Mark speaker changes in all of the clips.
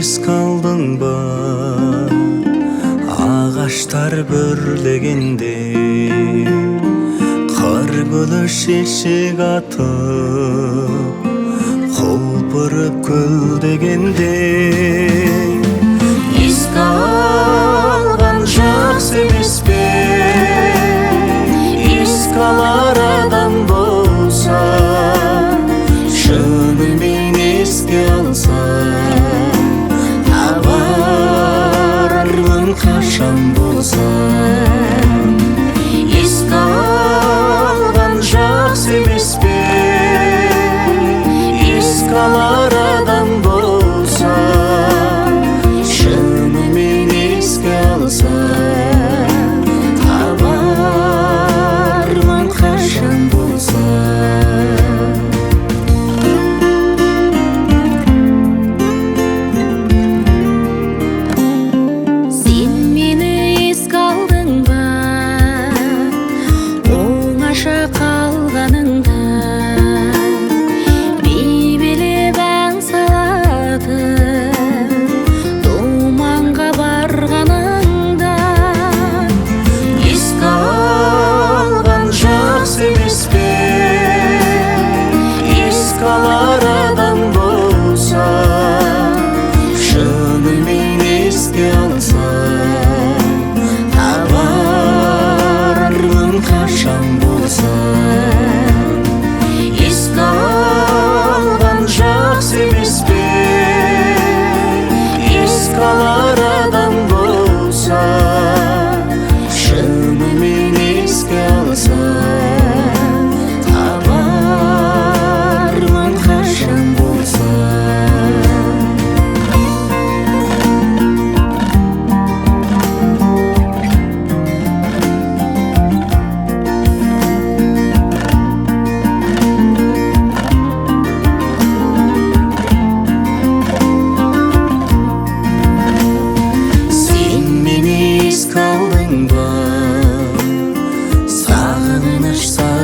Speaker 1: Еске алдың ба ағаштар бүрлегенде, қар гүлі шешек атып құлпырып гүлдегенде, еске алған жақсы емес пе? Еске алар адам болса, шынымен еске алса, қашан болса. Еске алған жақсы емес пе? Еске алар адам болса, шынымен еске алса, табармын қашан болса. Алар адам болса, шынымен еске алса, табармын қашан болса. Еске алған жақсы емес пе? Еске алар адам болса, шынымен еске алса,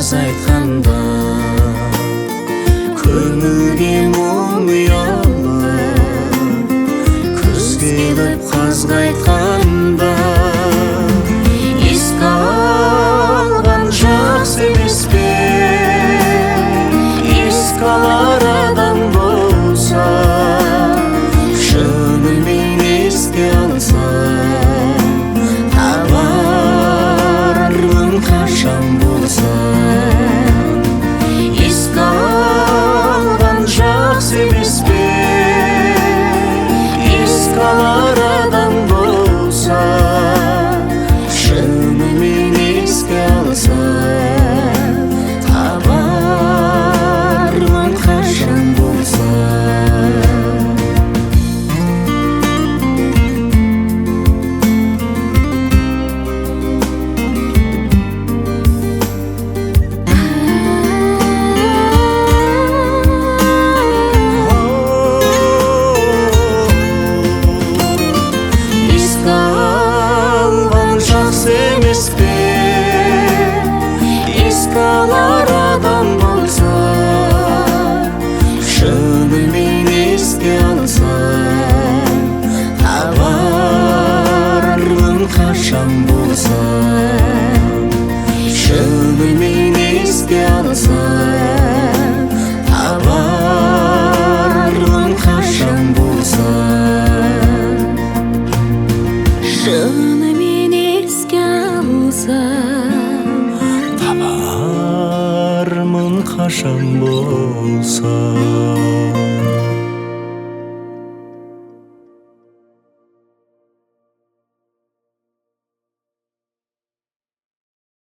Speaker 1: айтқанда, көңілге мұң ұялып, күз келіп қазға айтқанда, еске алған жақсы емес пе? Еске алар адам болса, шынымен еске алса, табармын қашан болса. Емес пе? Еске алар адам болса, шынымен еске алса, табармын қашан болса. Емес пе? Еске алар адам болса, шынымен еске алса, табармын қашан болса. Шынымен еске алса, табармын қашан болса. Табармын қашан болса.